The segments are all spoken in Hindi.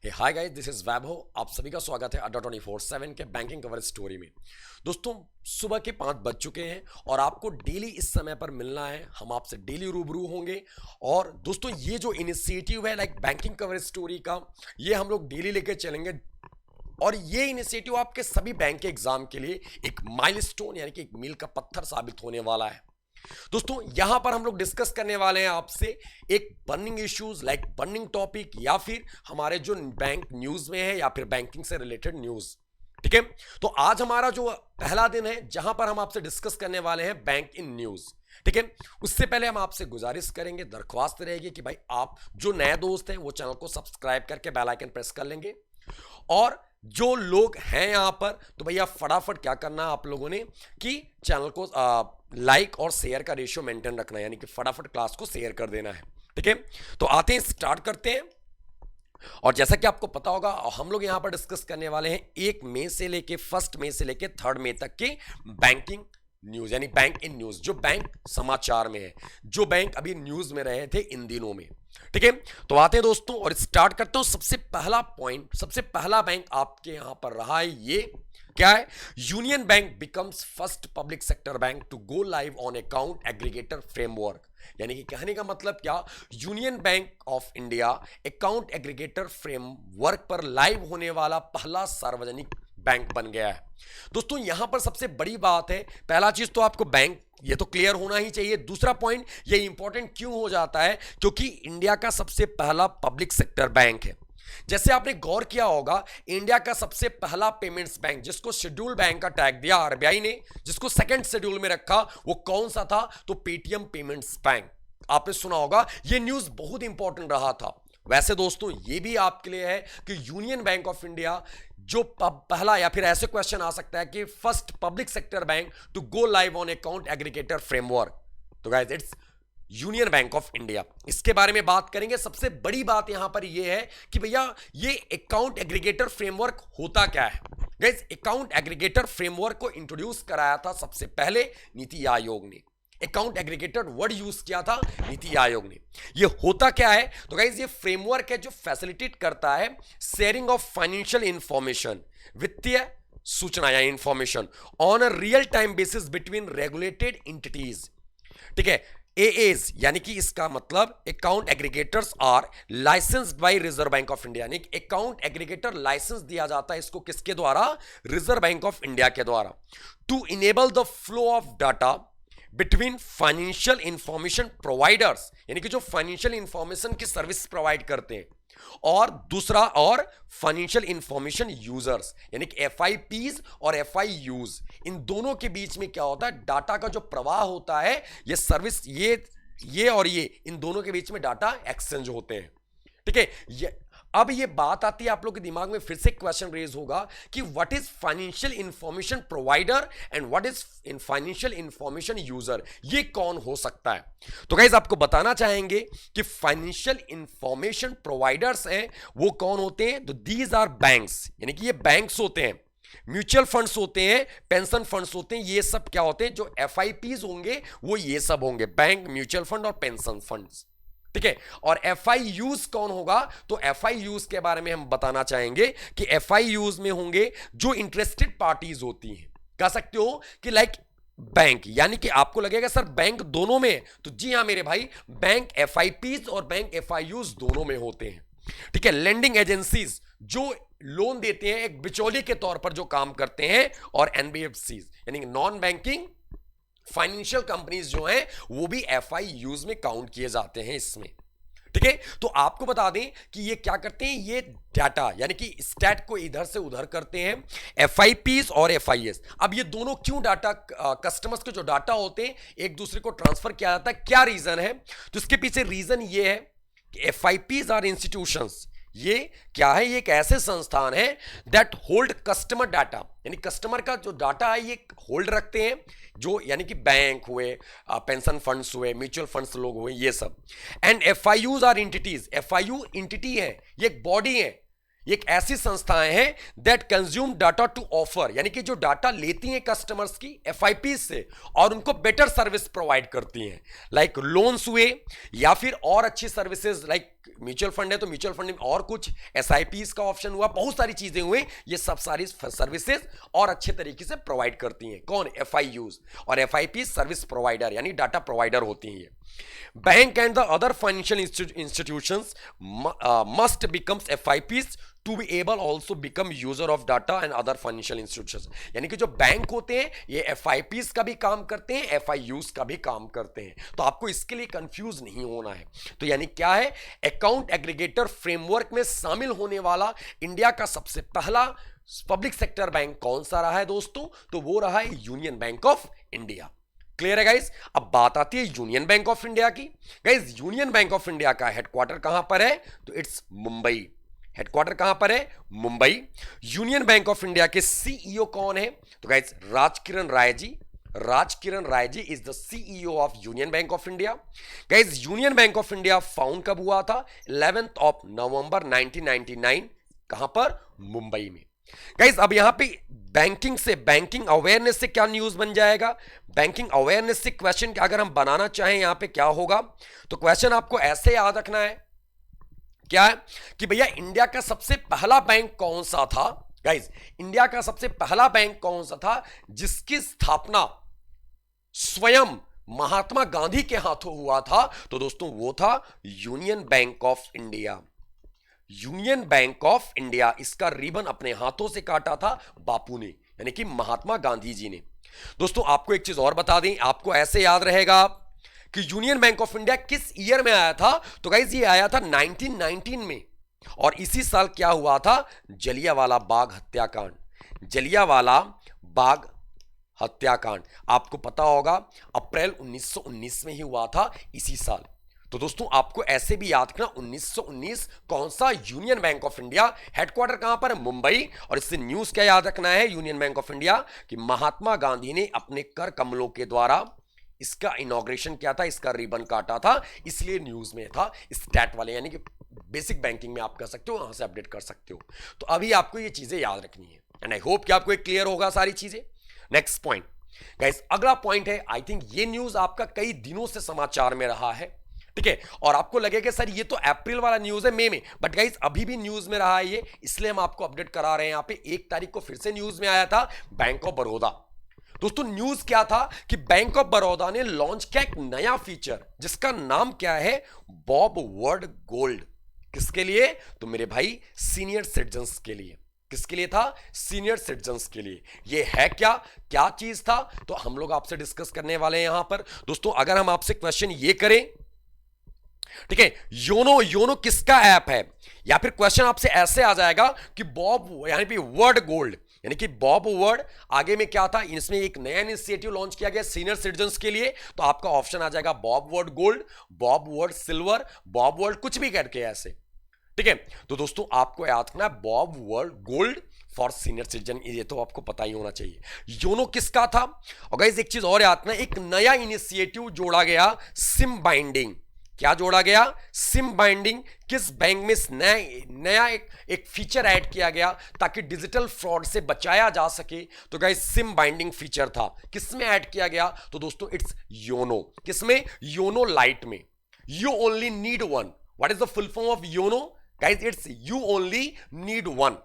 हाय गाइस, दिस इज वैभव। आप सभी का स्वागत है अड्डा 24/7 के बैंकिंग कवरेज स्टोरी में। दोस्तों, सुबह के 5 बज चुके हैं और आपको डेली इस समय पर मिलना है। हम आपसे डेली रूबरू होंगे। और दोस्तों, ये जो इनिशिएटिव है लाइक बैंकिंग कवरेज स्टोरी का, ये हम लोग डेली लेके चलेंगे। और ये इनिशिएटिव आपके सभी बैंक के एग्जाम के लिए एक माइलस्टोन यानी कि एक मील का पत्थर साबित होने वाला है। दोस्तों, यहां पर हम लोग डिस्कस करने वाले हैं आपसे एक burning issues like burning topic, या फिर हमारे जो बैंक न्यूज में है, या फिर बैंकिंग से रिलेटेड न्यूज। ठीक है, तो आज हमारा जो पहला दिन है जहां पर हम आपसे डिस्कस करने वाले हैं बैंक इन न्यूज। ठीक है, उससे पहले हम आपसे गुजारिश करेंगे, दरख्वास्त रहेगी कि भाई आप जो नए दोस्त हैं वो चैनल को सब्सक्राइब करके बेल आइकन प्रेस कर लेंगे। और जो लोग हैं यहां पर, तो भैया फटाफट क्या करना है आप लोगों ने कि चैनल को लाइक और शेयर का रेशियो मेंटेन रखना है, यानी कि फटाफट क्लास को शेयर कर देना है। ठीक है, तो आते हैं, स्टार्ट करते हैं। और जैसा कि आपको पता होगा, हम लोग यहां पर डिस्कस करने वाले हैं 1 मई से लेके 1 मई से लेके 3 मई तक के बैंकिंग न्यूज, यानी बैंक इन न्यूज, जो बैंक समाचार में है, जो बैंक अभी न्यूज में रहे थे इन दिनों में। ठीक है, तो आते हैं दोस्तों और स्टार्ट करते हूं। सबसे पहला पॉइंट, सबसे पहला बैंक आपके यहां पर रहा है, ये क्या है? Union bank becomes first public sector bank to go live on account aggregator framework. यानी कि कहने का मतलब क्या, union bank of India account aggregator framework पर लाइव होने वाला पहला सार्वजनिक बैंक बन गया है। दोस्तों, यहां पर सबसे बड़ी बात है, पहला चीज तो आपको बैंक ये तो क्लियर होना ही चाहिए। दूसरा पॉइंट, ये इंपॉर्टेंट क्यों हो जाता है? क्योंकि इंडिया का सबसे पहला पब्लिक सेक्टर बैंक है। जैसे आपने गौर किया होगा, इंडिया का सबसे पहला पेमेंट्स बैंक जिसको शेड्यूल बैंक का टैग दिया आरबीआई ने, जिसको सेकंड शेड्यूल में रखा, वो कौन सा था? तो पेटीएम पेमेंट्स बैंक। आपने सुना होगा, ये न्यूज बहुत इंपॉर्टेंट रहा था। वैसे दोस्तों, ये भी आपके लिए है कि यूनियन बैंक ऑफ इंडिया जो पहला, या फिर ऐसे क्वेश्चन आ सकता है कि first public sector bank to go live on account aggregator framework, तो guys it's Union bank of India. इसके बारे में बात करेंगे। सबसे बड़ी बात यहां पर यह है कि भैया ये अकाउंट एग्रीगेटर फ्रेमवर्क होता क्या है। गाइस, अकाउंट एग्रीगेटर फ्रेमवर्क को इंट्रोड्यूस कराया था सबसे पहले नीति आयोग ने। अकाउंट एग्रीगेटर वर्ड यूज किया था नीति आयोग ने। ये होता क्या है? तो गाइस, ये फ्रेमवर्क है जो फैसिलिटेट करता है शेयरिंग ऑफ फाइनेंशियल इंफॉर्मेशन, वित्तीय सूचना या information on a real time basis between regulated entities. ठीक है, एएस, यानी कि इसका मतलब account aggregators are licensed by Reserve Bank of India. यानी कि अकाउंट एग्रीगेटर लाइसेंस दिया जाता है इसको किसके द्वारा? रिजर्व बैंक ऑफ इंडिया के द्वारा। To enable the flow of data between financial information providers, यानी कि जो फाइनेंशियल इंफॉर्मेशन की सर्विस प्रोवाइड करते हैं, और दूसरा और फाइनेंशियल इंफॉर्मेशन यूजर्स, यानी कि एफआईपीज और एफआईयूज, इन दोनों के बीच में क्या होता है? डाटा का जो प्रवाह होता है, ये सर्विस, ये और ये, इन दोनों के बीच में डाटा एक्सचेंज होते हैं। ठीक है, अब ये बात आती है, आप लोग के दिमाग में फिर से क्वेश्चन रेज होगा कि what is financial information provider and what is financial information user. ये कौन हो सकता है? तो गाइस, आपको बताना चाहेंगे कि फाइनेंशियल इंफॉर्मेशन प्रोवाइडर्स हैं, वो कौन होते हैं? तो दीज आर बैंक्स, यानी कि ये बैंक्स होते हैं, म्यूचुअल फंड्स होते हैं, पेंशन फंड्स होते हैं। ये सब क्या होते हैं? जो एफआईपीज होंगे वो ये सब होंगे, बैंक, म्यूचुअल फंड और पेंशन फंड्स। ठीक है, और एफआईयूज कौन होगा? तो एफआईयूज के बारे में हम बताना चाहेंगे कि एफआईयूज में होंगे जो इंटरेस्टेड पार्टीज होती हैं। कह सकते हो कि लाइक बैंक, यानी कि आपको लगेगा सर बैंक दोनों में, तो जी हां मेरे भाई, बैंक एफआईपीज और बैंक एफआईयूज दोनों में होते हैं। ठीक है, लेंडिंग एजेंसीज जो लोन देते हैं, एक बिचौली के तौर पर जो काम करते हैं, और एनबीएफसीज यानी नॉन बैंकिंग फाइनेंशियल कंपनीज जो हैं, वो भी एफआईयूज में काउंट किए जाते हैं इसमें। ठीक है, तो आपको बता दें कि ये क्या करते हैं, ये डाटा यानी कि स्टैट को इधर से उधर करते हैं, एफआईपीज और एफआईएस। अब ये दोनों क्यों डाटा, कस्टमर्स के जो डाटा होते हैं एक दूसरे को ट्रांसफर किया जाता है, क्या रीजन है? तो इसके पीछे रीजन ये है कि एफआईपीज आर इंस्टीट्यूशंस, ये क्या है? ये एक ऐसे संस्थान है दैट होल्ड कस्टमर डाटा, यानी कस्टमर का जो डाटा है ये होल्ड रखते हैं, जो यानी कि बैंक हुए, पेंशन फंड्स हुए, म्यूचुअल फंड्स लोग हुए, ये सब। And FIUs are entities, FIU entity है, ये एक बॉडी है, ये एक ऐसी संस्थाएं हैं that consume data to offer, यानी कि जो डाटा लेती हैं कस्टमर्स की एफआईपी से और उनको बेटर सर्विस प्रोवाइड करती हैं, लाइक लोन्स हुए या फिर और अच्छी सर्विसेज लाइक म्यूचुअल फंड है तो म्यूचुअल फंड में और कुछ एसआईपीस का ऑप्शन हुआ, बहुत सारी चीजें हुई। ये सब सारी सर्विसेज और अच्छे तरीके से प्रोवाइड करती हैं कौन? एफआईयूज। और एफआईपी सर्विस प्रोवाइडर यानी डाटा प्रोवाइडर होती हैं ये। Bank and the other financial institutions must becomes FIPs to be able also become user of data and other financial institutions. यानी कि जो बैंक होते हैं ये एफआईपीस का भी काम करते हैं, एफआईयूज का भी काम करते हैं। तो आपको इसके लिए कंफ्यूज नहीं होना है। तो यानी क्या है? अकाउंट एग्रीगेटर फ्रेमवर्क में शामिल होने वाला इंडिया का सबसे पहला पब्लिक सेक्टर बैंक कौन सा रहा है दोस्तों? तो वो रहा है union bank of India. Clear है गाइस? अब बात आती है यूनियन बैंक ऑफ इंडिया की। Guys Union bank of India का हेडक्वार्टर कहां पर है? तो इट्स मुंबई। हेडक्वार्टर कहां पर है? Mumbai. Union bank of India के सीईओ कौन है? तो guys Rajkiran Rai ji. Rajkiran Rai ji is the CEO of Union bank of India. Guys Union bank of India found कब हुआ था? 11th of November 1999। कहां पर? मुंबई में। गाइस अब यहां पे बैंकिंग से, बैंकिंग अवेयरनेस से क्या न्यूज बन जाएगा? बैंकिंग अवेयरनेस से क्वेश्चन अगर हम बनाना चाहें यहां पे क्या होगा? तो क्वेश्चन आपको ऐसे याद रखना है, क्या है कि भैया इंडिया का सबसे पहला बैंक कौन सा था? गाइस इंडिया का सबसे पहला बैंक कौन सा था जिसकी स्थापना स्वयं महात्मा गांधी के हाथों हुआ था? तो दोस्तों वो था union bank of India. Union bank of India, इसका रिबन अपने हाथों से काटा था बापू ने, यानी कि महात्मा गांधी जी ने। दोस्तों आपको एक चीज और बता दें, आपको ऐसे याद रहेगा कि यूनियन बैंक ऑफ इंडिया किस ईयर में आया था? तो गाइस ये आया था 1919 में। और इसी साल क्या हुआ था? जलियांवाला बाग हत्याकांड। जलियांवाला बाग हत्याकांड आपको पता होगा अप्रैल 1919 में ही हुआ था, इसी साल। तो दोस्तों आपको ऐसे भी याद रखना 1919 कौन सा? Union bank of India. Headquarter कहां पर? मुंबई। और इससे न्यूज क्या याद रखना है यूनियन बैंक ऑफ इंडिया? कि महात्मा गांधी ने अपने कर कमलों के द्वारा इसका इनॉग्रेशन किया था, इसका रिबन काटा था, इसलिए न्यूज में था। स्टैट वाले यानी कि बेसिक बैंकिंग में आप कर सकते हो, वहां से अपडेट कर सकते हो। तो अभी आपको ये चीजें याद रखनी है एंड आई होप कि आपको एक क्लियर होगा सारी चीजें। नेक्स्ट पॉइंट गाइस, अगला पॉइंट है, आई थिंक ये न्यूज आपका कई दिनों से समाचार में रहा है, ठीक है? और आपको लगेगा सर ये तो अप्रैल वाला न्यूज है, मई में, बट गाइस अभी भी न्यूज में रहा है ये, इसलिए हम आपको अपडेट करा रहे हैं। यहां पे 1 तारीख को फिर से न्यूज में आया था बैंक ऑफ बड़ौदा। दोस्तों न्यूज क्या था कि बैंक ऑफ बड़ौदा ने लॉन्च किया एक नया फीचर जिसका नाम क्या है? Bob word gold. किसके लिए? तो मेरे भाई सीनियर सिटीजन्स के लिए। किसके लिए था? सीनियर सिटीजन्स के लिए। ये है क्या, क्या चीज था? तो हम लोग आपसे डिस्कस करने वाले हैं यहां पर। दोस्तों अगर हम आपसे क्वेश्चन ये करें, ठीक है, योनो, योनो किसका ऐप है? या फिर क्वेश्चन आपसे ऐसे आ जाएगा कि बॉब यानी कि वर्ड गोल्ड, यानी कि बॉब वर्ड, आगे में क्या था? इसमें एक नया इनिशिएटिव लॉन्च किया गया सीनियर सिटीजन्स के लिए, तो आपका ऑप्शन आ जाएगा Bob word gold, Bob word silver, Bob word कुछ भी करके ऐसे, ठीक है? तो दोस्तों आपको याद रखना है Bob word gold for senior citizen, ये तो आपको पता ही होना चाहिए। योनो किसका था? और गाइस एक चीज और याद रखना, एक नया इनिशिएटिव जोड़ा गया, सिम बाइंडिंग। क्या जोड़ा गया? SIM binding. किस बैंक में नया एक फीचर ऐड किया गया ताकि डिजिटल फ्रॉड से बचाया जा सके? तो गाइस सिम बाइंडिंग फीचर था। किसमें ऐड किया गया? तो दोस्तों इट्स योनो। किसमें? योनो लाइट में। You only need one. What is the full form of YONO? Guys it's you only need one.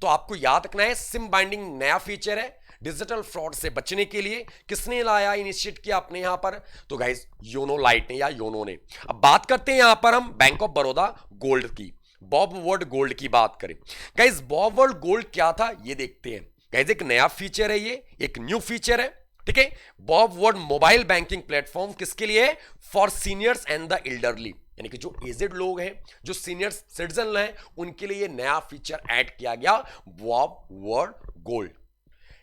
तो आपको याद रखना है सिम बाइंडिंग नया फीचर है डिजिटल फ्रॉड से बचने के लिए। किसने लाया, इनिशिएट किया अपने यहां पर? तो गाइस योनो लाइट ने या योनो ने। अब बात करते हैं यहां पर हम बैंक ऑफ बड़ौदा गोल्ड की, बॉब वर्ड गोल्ड की बात करें। गाइस बॉब वर्ड गोल्ड क्या था ये देखते हैं। गाइस एक नया फीचर है, ये एक न्यू फीचर है, ठीक है? Bob word mobile banking platform किसके लिए? For seniors and the elderly, यानी कि जो एजेड लोग हैं, जो सीनियर सिटीजन हैं, उनके लिए नया फीचर ऐड किया गया बॉब वर्ड गोल्ड।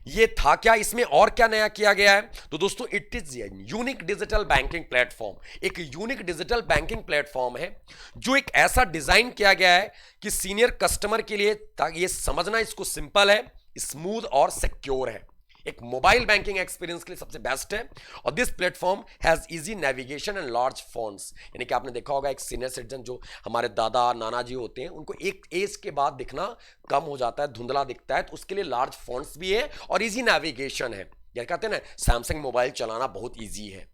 ये था क्या? इसमें और क्या नया किया गया है? तो दोस्तों it is unique digital banking platform. एक यूनिक डिजिटल बैंकिंग प्लेटफॉर्म है जो एक ऐसा डिजाइन किया गया है कि सीनियर कस्टमर के लिए, ताकि ये समझना इसको सिंपल है, स्मूथ और सिक्योर है, एक मोबाइल बैंकिंग एक्सपीरियंस के लिए सबसे बेस्ट है। और this platform has easy navigation and large fonts, यानी कि आपने देखा होगा एक सीनियर सिटीजन जो हमारे दादा नाना जी होते हैं, उनको एक एज के बाद दिखना कम हो जाता है, धुंधला दिखता है, तो उसके लिए लार्ज फॉन्ट्स भी है और इजी नेविगेशन है। यानी कहते हैं ना सैमसंग मोबाइल चलाना बहुत ईजी है,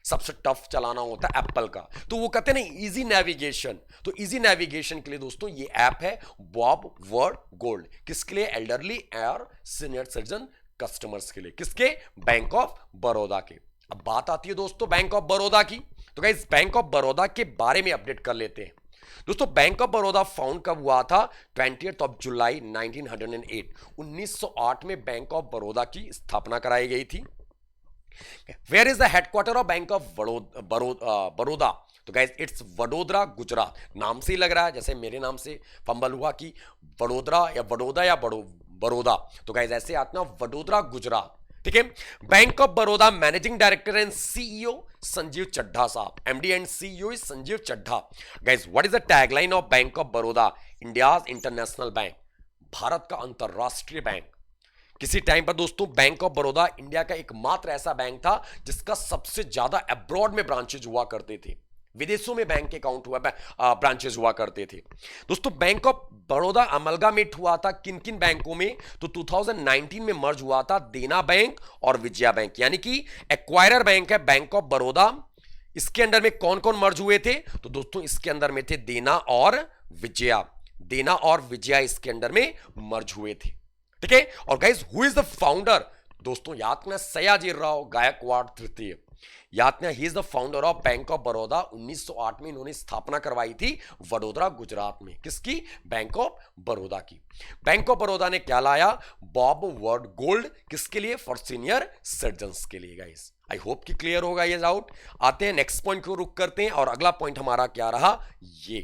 सबसे टफ चलाना होता है एप्पल का, तो वो कहते हैं ना इजी नेविगेशन, तो इजी नेविगेशन के लिए दोस्तों ये ऐप है बॉब वर्ड गोल्ड। किसके लिए? एल्डरली और सीनियर सिटीजन कस्टमर्स के लिए। किसके? बैंक ऑफ बड़ौदा के। अब बात आती है दोस्तों बैंक ऑफ बड़ौदा की, तो गाइस बैंक ऑफ बड़ौदा के बारे में अपडेट कर लेते हैं। दोस्तों बैंक ऑफ बड़ौदा फाउंड कब हुआ था? 20 जुलाई 1908, 1908 में बैंक ऑफ बड़ौदा की स्थापना कराई गई थी। Where is the headquarter of Bank of Baroda? तो गाइस इट्स वडोदरा गुजरात। नाम से ही लग रहा है जैसे मेरे नाम से फंबल हुआ कि वडोदरा या बड़ौदा या बड़ौदा, तो गाइस ऐसे आता वडोदरा गुजरात। ठीक है। Bank of Baroda managing director and CEO Sanjiv Chadha sahab, MD and CEO is Sanjiv Chadha. Guys what is the tagline of Bank of Baroda? India's international bank, Bharat का अंतरराष्ट्रीय बैंक। किसी टाइम पर दोस्तों बैंक ऑफ बड़ौदा इंडिया का एकमात्र ऐसा बैंक था जिसका सबसे ज्यादा अब्रॉड में ब्रांचेज हुआ करते थे, विदेशों में बैंक अकाउंट हुआ ब्रांचेज हुआ करते थे। दोस्तों बैंक ऑफ बड़ौदा अमलगामेट हुआ था किन किन बैंकों में? तो 2019 में मर्ज हुआ था देना बैंक और विजया बैंक, यानी कि एक्वायरर बैंक है बैंक ऑफ बड़ौदा। इसके अंडर में कौन कौन मर्ज हुए थे? तो दोस्तों इसके अंदर में थे देना और विजया, देना और विजया इसके अंडर में मर्ज हुए थे। ठीक है। और guys who is the founder? दोस्तों याद करना सयाजी राव गायकवाड़ तृतीय, याद करना he is the founder of Bank of Baroda. 1908 में इन्होंने स्थापना करवाई थी वडोदरा गुजरात में। किसकी? बैंक ऑफ बड़ौदा की। बैंक ऑफ बड़ौदा ने क्या लाया? Bob word gold. किसके लिए? फॉर सीनियर सिटीजन्स के लिए। गाइस आई होप कि क्लियर होगा ये डाउट। आते हैं नेक्स्ट पॉइंट को रुक करते हैं, और अगला पॉइंट हमारा क्या रहा? ये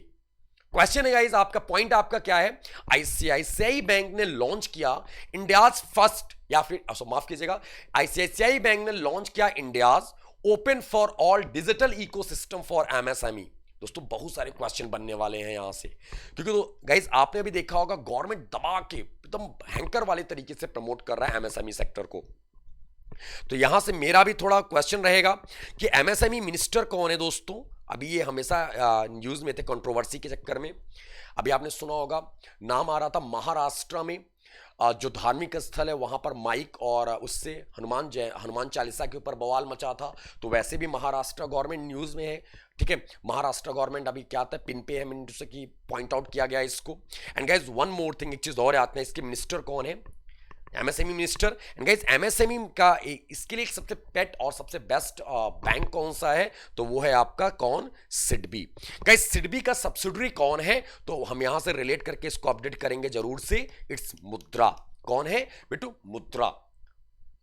क्वेश्चन है गाइस आपका, पॉइंट आपका क्या है? आईसीआईसीआई बैंक ने लॉन्च किया इंडियाज फर्स्ट, या फिर माफ कीजिएगा, आईसीआईसीआई बैंक ने लॉन्च किया India's open for all digital ecosystem for MSME. दोस्तों बहुत सारे क्वेश्चन बनने वाले हैं यहां से, क्योंकि तो गाइस आपने भी देखा होगा गवर्नमेंट दबा के एकदम हैंकर वाले तरीके से प्रमोट कर रहा है एमएसएमई सेक्टर को। तो यहां से मेरा भी थोड़ा क्वेश्चन रहेगा कि एमएसएमई मिनिस्टर कौन है दोस्तों? अभी ये हमेशा न्यूज में थे कंट्रोवर्सी के चक्कर में। अभी आपने सुना होगा नाम आ रहा था महाराष्ट्र में जो धार्मिक स्थल है वहां पर माइक और उससे हनुमान चालीसा के ऊपर बवाल मचा था। तो वैसे भी महाराष्ट्र गवर्नमेंट न्यूज में है। ठीक है। महाराष्ट्र गवर्नमेंट अभी क्या था, पिन पे है मिनट से कि पॉइंट आउट किया गया इसको। And guys one more thing, एक चीज और आते हैं, इसके मिनिस्टर कौन है? MSME minister. And guys MSME का इसके लिए सबसे पेट और सबसे बेस्ट बैंक कौन सा है? तो वो है आपका कौन? सिडबी। गाइस सिडबी का सब्सिडरी कौन है? तो हम यहां से रिलेट करके इसको अपडेट करेंगे जरूर से। इट्स मुद्रा। कौन है बेटू? मुद्रा।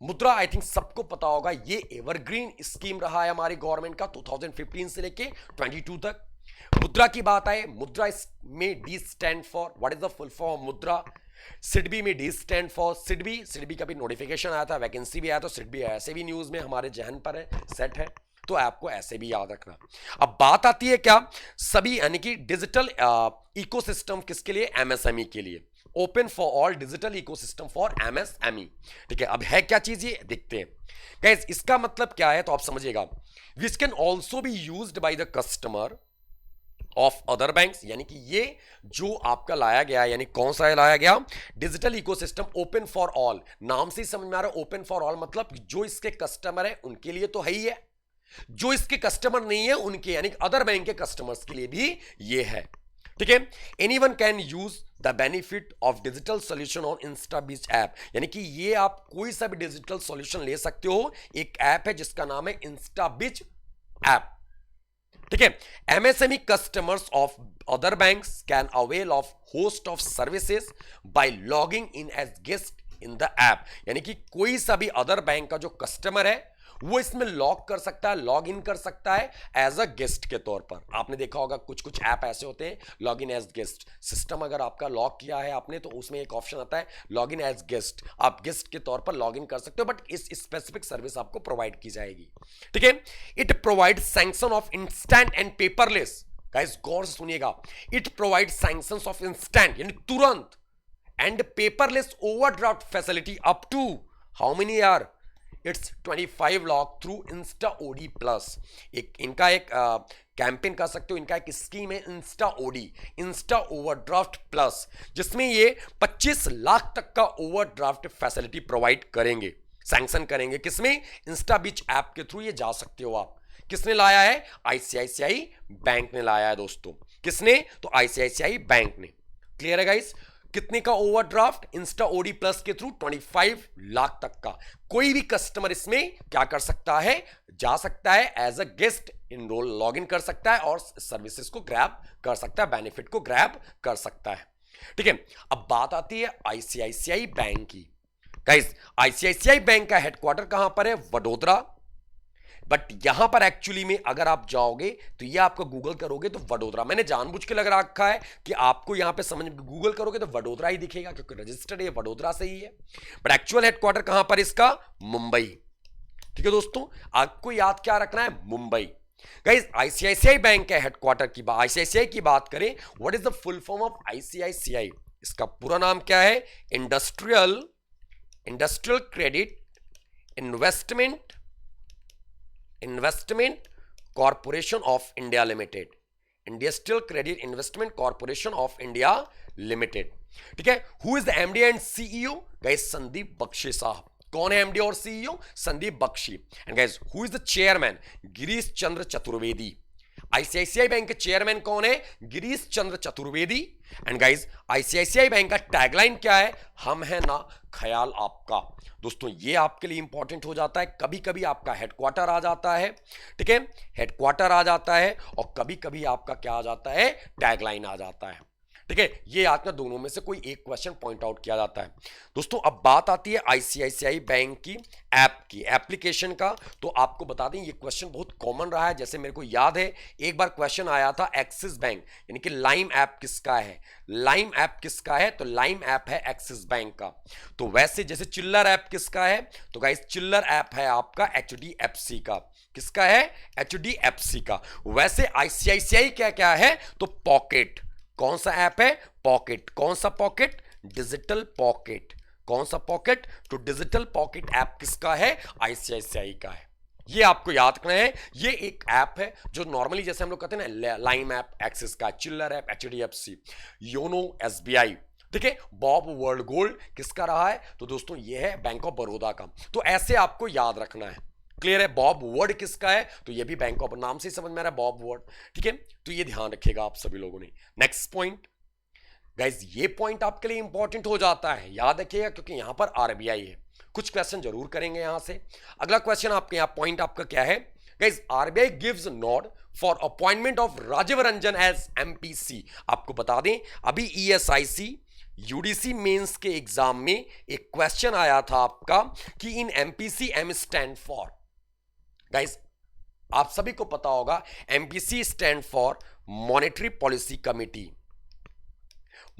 मुद्रा आई थिंक सबको पता होगा, ये एवरग्रीन स्कीम रहा है हमारी गवर्नमेंट का 2015 से लेके 22 तक। मुद्रा की बात आए, मुद्रा में D stand for, what is the full form मुद्रा? सिडबी में D stand for SIDBI. SIDBI का भी नोटिफिकेशन आया था, वैकेंसी भी आया, तो सिडबी ऐसे भी न्यूज में हमारे जहन पर है, सेट है, तो आपको ऐसे भी याद रखना। अब बात आती है क्या? सभी यानी कि डिजिटल इकोसिस्टम किसके लिए? एमएसएमई के लिए। Open for all digital ecosystem for MSME. ठीक है। अब है क्या चीज ये देखते हैं गाइस। इसका मतलब क्या है तो आप समझिएगा, which can also be used by the customer of other banks, यानी कि ये जो आपका लाया गया यानी कौन सा लाया गया? Digital ecosystem open for all. नाम से ही समझ में आ रहा है ओपन फॉर ऑल मतलब जो इसके कस्टमर है उनके लिए तो है ही है, जो इसके कस्टमर नहीं है उनके यानी अदर बैंक के कस्टमर्स के लिए भी ये है। ठीक है। Anyone can use the benefit of digital solution on InstaBIZ app, यानी कि ये आप कोई सा भी डिजिटल सॉल्यूशन ले सकते हो। एक ऐप है जिसका नाम है इंस्टाबीज ऐप। ठीक है। MSME customers of other banks can avail of host of services by logging in as guest in the app, यानी कि कोई सा भी अदर बैंक का जो कस्टमर है वो इसमें लॉग कर सकता है, लॉग इन कर सकता है एज अ गेस्ट के तौर पर। आपने देखा होगा कुछ कुछ ऐप ऐसे होते हैं log in as guest. System अगर आपका लॉग किया है आपने तो उसमें एक ऑप्शन आता है लॉग इन एज गेस्ट, आप गेस्ट के तौर पर लॉग इन कर सकते हो, बट इस स्पेसिफिक सर्विस आपको प्रोवाइड की जाएगी। ठीक है। It provide sanction of instant and paperless. Guys गौर से सुनिएगा, it provide sanctions of instant यानी तुरंत and paperless overdraft facility up to how many are? It's 25 lakh through Insta OD plus. एक इनका एक कैंपेन कर सकते हो, इनका एक स्कीम है Insta OD, Insta overdraft plus, जिसमें ये 25 लाख तक का ओवरड्राफ्ट फैसिलिटी प्रोवाइड करेंगे, सैंक्शन करेंगे। किसमें? इंस्टा बीच ऐप के थ्रू ये जा सकते हो आप। किसने लाया है? आईसीआईसीआई बैंक ने लाया है दोस्तों। किसने? तो आईसीआईसीआई बैंक ने। क्लियर है गाइस? कितने का ओवरड्राफ्ट? इंस्टा ओडी प्लस के थ्रू 25 लाख तक का। कोई भी कस्टमर इसमें क्या कर सकता है? जा सकता है, as a guest enrol log in कर सकता है और सर्विसेज को ग्रैब कर सकता है, बेनिफिट को ग्रैब कर सकता है। ठीक है, अब बात आती है आईसीआईसीआई बैंक की। गाइस, आईसीआईसीआई बैंक का हेडक्वार्टर कहां पर है? वडोदरा। बट यहां पर एक्चुअली में अगर आप जाओगे तो ये आपको गूगल करोगे तो वडोदरा, मैंने जानबूझ के लग रखा है कि आपको यहां पे समझ, गूगल करोगे तो वडोदरा ही दिखेगा क्योंकि रजिस्टर्ड ये वडोदरा से ही है। बट एक्चुअल हेडक्वार्टर कहां पर इसका? मुंबई। ठीक है दोस्तों, आपको याद क्या रखना है? मुंबई। गाइस, आईसीआईसीआई बैंक के हेडक्वार्टर की बात, आईसीआईसीआई की बात करें, what is the full form of ICICI? इसका पूरा नाम क्या है? Industrial Credit Investment Corporation of India Limited. Industrial Credit Investment Corporation of India Limited. ठीक है, who is the MD and CEO? Guys, Sandeep Bakhshi साहब। कौन है एमडी और CEO? Sandeep Bakhshi. And guys, who is the chairman? Girish Chandra Chaturvedi. ICICI bank के चेयरमैन कौन है? Girish Chandra Chaturvedi. And guys, ICICI bank का टैगलाइन क्या है? हम है ना, ख्याल आपका। दोस्तों, ये आपके लिए इंपॉर्टेंट हो जाता है। कभी कभी आपका हेडक्वार्टर आ जाता है, ठीक है, हेडक्वार्टर आ जाता है, और कभी कभी आपका क्या आ जाता है? टैगलाइन आ जाता है। ठीक है, ये आज ना दोनों में से कोई एक क्वेश्चन पॉइंट आउट किया जाता है। दोस्तों, अब बात आती है आईसीआईसीआई बैंक की ऐप की, एप्लीकेशन का। तो आपको बता दें, ये क्वेश्चन बहुत कॉमन रहा है। जैसे मेरे को याद है, एक बार क्वेश्चन आया था एक्सिस बैंक, यानी कि लाइम ऐप किसका है? लाइम ऐप किसका है? तो लाइम ऐप है एक्सिस बैंक का। तो वैसे जैसे चिल्लर ऐप किसका है? तो गाइस, चिल्लर ऐप है आपका एचडीएफसी का। किसका है? एचडीएफसी का। वैसे आईसीआईसीआई क्या क्या है? तो पॉकेट। कौन सा ऐप है? पॉकेट। कौन सा पॉकेट? Digital pocket. कौन सा पॉकेट? तो डिजिटल पॉकेट ऐप किसका है? आईसीआईसीआई का है। ये आपको याद रखना है। ये एक ऐप है जो नॉर्मली जैसे हम लोग कहते हैं ना, लाइम ऐप एक्सिस का, चिल्लर ऐप एचडीएफसी, योनो एसबीआई। ठीक है, बॉब वर्ल्ड गोल्ड किसका रहा है? तो दोस्तों, ये है बैंक ऑफ बड़ौदा का। तो ऐसे आपको याद रखना है। क्लियर है? बॉब वर्ड किसका है? तो ये भी बैंक ऑफ, नाम से ही समझ में आ रहा है, बॉब वर्ड। ठीक है, तो ये ध्यान रखिएगा आप सभी लोगों ने। नेक्स्ट पॉइंट गाइस, ये पॉइंट आपके लिए इंपॉर्टेंट हो जाता है, याद रखिएगा, क्योंकि यहां पर आरबीआई है। कुछ क्वेश्चन जरूर करेंगे यहां से। अगला क्वेश्चन आपके यहां पॉइंट आपका क्या है? Guys, RBI gives nod for appointment of Rajiv Ranjan as MPC. आपको बता दें, अभी ईएसआईसी यूडीसी मेंस के एग्जाम में एक क्वेश्चन आया था आपका कि in MPC M stand for. Guys, आप सभी को पता होगा, MPC stand for monetary policy committee.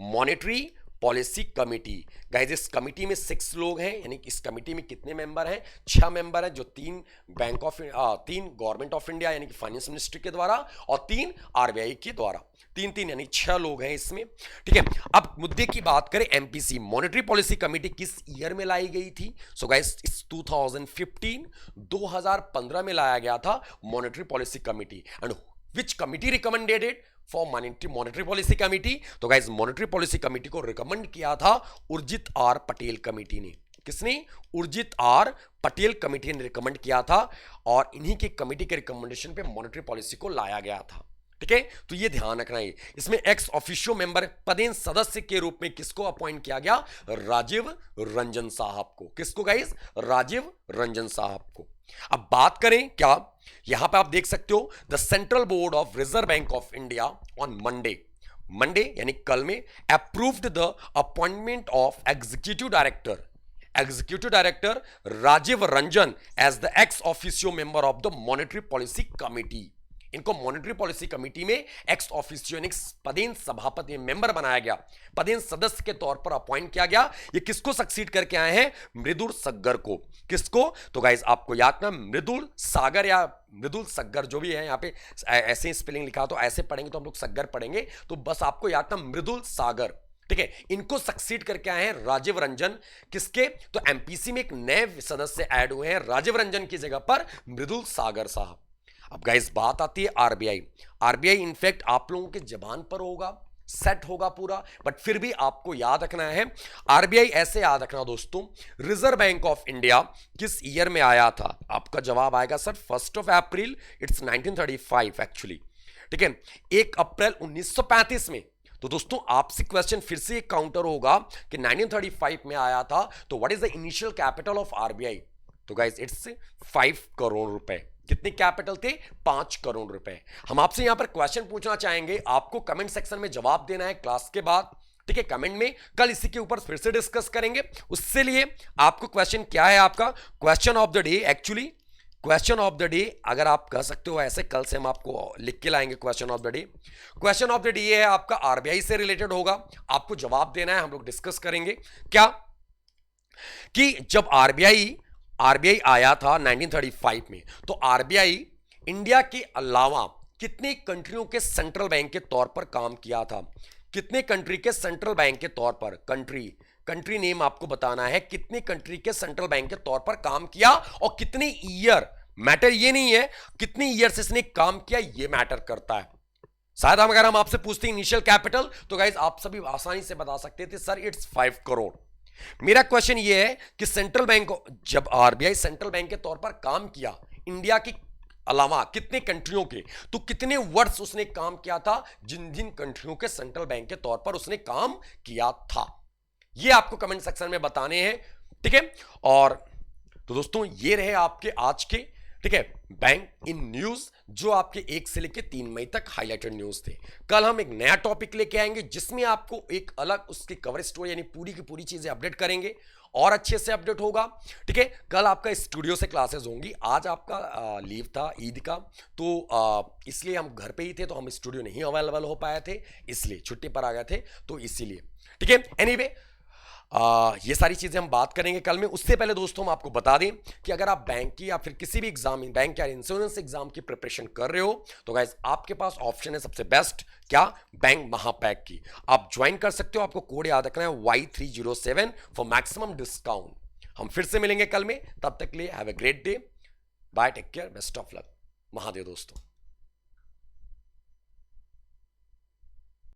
Monetary policy committee. Guys, इस कमिटी में 6 लोग हैं, यानी इस कमिटी में कितने मेंबर हैं? 6 मेंबर हैं, जो 3 गवर्नमेंट ऑफ इंडिया यानी कि फाइनेंस मिनिस्ट्री के द्वारा और 3 आरबीआई के द्वारा। 3 यानी 6 लोग हैं इसमें। ठीक है, अब मुद्दे की बात करें, एमपीसी मॉनेटरी पॉलिसी कमिटी किस ईयर में लाई गई थी? सो गाइस, 2015 में लाया गया था monetary policy committee. And which committee recommended it for monetary policy committee? तो गाइस, मॉनेटरी पॉलिसी कमिटी को रिकमेंड किया था उर्जित आर पटेल कमिटी ने। किसने? उर्जित आर पटेल कमिटी ने रिकमेंड किया था, और इन्हीं के कमिटी के रिकमेंडेशन पे मॉनेटरी पॉलिसी को लाया गया था। ठीक है, तो ये ध्यान रखना है। इसमें एक्स ऑफिशियो मेंबर पदेन सदस्य के रूप में किसको अपॉइंट किया गया? राजीव रंजन साहब को। किसको गाइस? राजीव रंजन साहब को। अब बात करें क्या, यहां पे आप देख सकते हो, the Central Board of Reserve Bank of India on Monday यानी कल में approved the appointment of executive director Rajiv Ranjan as the ex officio member of the monetary policy committee. इनको मॉनेटरी पॉलिसी कमिटी में एक्स ऑफिशियो यानी पदेन सभापति मेंबर बनाया गया, पदेन सदस्य के तौर पर अपॉइंट किया गया। ये किसको सक्सीड करके आए हैं? मृदुल सग्गर को। किसको? तो गाइस, आपको याद ना, मृदुल सागर या मृदुल सग्गर जो भी है, यहाँ पे ऐसे ही स्पेलिंग लिखा, तो ऐसे पढ़ेंगे तो हम लोग सग्गर पढ़ेंगे, तो बस आपको याद ना, मृदुल सागर। ठीक है, इनको सक्सीड करके आए हैं राजीव रंजन। किसके? तो एमपीसी में एक नए सदस्य ऐड हुए हैं, राजीव रंजन की जगह पर मृदुल सागर साहब। अब गाइस, बात आती है आरबीआई। आरबीआई इनफैक्ट आप लोगों के जबान पर होगा, सेट होगा पूरा, बट फिर भी आपको याद रखना है, आरबीआई ऐसे याद रखना दोस्तों, रिजर्व बैंक ऑफ इंडिया किस ईयर में आया था? आपका जवाब आएगा सर 1 अप्रैल, इट्स 1935 एक्चुअली, ठीक है, 1 अप्रैल 1935 में। तो दोस्तों आपसे क्वेश्चन फिर से एक काउंटर होगा कि 1935 में आया था, तो what is the initial capital of RBI? तो गाइस इट्स 5 करोड़ रुपए। कितने कैपिटल थे? 5 करोड़ रुपए। हम आपसे यहां पर क्वेश्चन पूछना चाहेंगे, आपको कमेंट सेक्शन में जवाब देना है क्लास के बाद, ठीक है, कमेंट में। कल इसी के ऊपर फिर से डिस्कस करेंगे। उससे लिए आपको क्वेश्चन क्या है, आपका question of the day, actually question of the day अगर आप कह सकते हो ऐसे, कल से हम आपको लिख के लाएंगे question of the day. Question of the day है आपका आरबीआई से रिलेटेड होगा, आपको जवाब देना है, हम लोग डिस्कस करेंगे क्या कि जब आरबीआई आया था 1935 में, तो आरबीआई इंडिया के अलावा कितनी कंट्रियों के सेंट्रल बैंक के तौर पर काम किया था? कितने कंट्री के सेंट्रल बैंक के तौर पर, कंट्री नेम आपको बताना है, कितने कंट्री के सेंट्रल बैंक के तौर पर काम किया और कितने ईयर, मैटर ये नहीं है कितनी ईयर से इसने काम किया, ये मैटर करता है। शायद अगर हम आपसे पूछते इनिशियल कैपिटल, तो गाइज आप सभी आसानी से बता सकते थे सर इट्स 5 करोड़। मेरा क्वेश्चन ये है कि सेंट्रल बैंक, जब आरबीआई सेंट्रल बैंक के तौर पर काम किया इंडिया की अलावा कितने कंट्रियों के, तो कितने वर्ष उसने काम किया था जिन जिन कंट्रियों के सेंट्रल बैंक के तौर पर उसने काम किया था, ये आपको कमेंट सेक्शन में बताने हैं, ठीक है। और तो दोस्तों ये रहे आपके आज के, ठीक है, बैंक इन न्यूज, जो आपके 1 से लेकर 3 मई तक हाईलाइटेड न्यूज थे। कल हम एक नया टॉपिक लेके आएंगे जिसमें आपको एक अलग उसकी कवर स्टोरी, यानी पूरी की पूरी चीजें अपडेट करेंगे और अच्छे से अपडेट होगा, ठीक है। कल आपका स्टूडियो से क्लासेस होंगी, आज आपका लीव था ईद का, तो इसलिए हम घर पे ही थे, तो हम स्टूडियो नहीं अवेलेबल हो पाए थे, इसलिए छुट्टी पर आ गए थे, तो इसीलिए, ठीक है। एनीवे ये सारी चीजें हम बात करेंगे कल में। उससे पहले दोस्तों हम आपको बता दें कि अगर आप बैंक की या फिर किसी भी एग्जाम, बैंक या इंश्योरेंस एग्जाम की प्रिपरेशन कर रहे हो, तो गाइस आपके पास ऑप्शन है सबसे बेस्ट, क्या? बैंक महापैक की आप ज्वाइन कर सकते हो। आपको कोड याद रखना है Y307 फॉर मैक्सिमम डिस्काउंट। हम फिर से मिलेंगे कल में, तब तक के लिए have a great day, bye, take care, best of luck, Mahadev दोस्तों।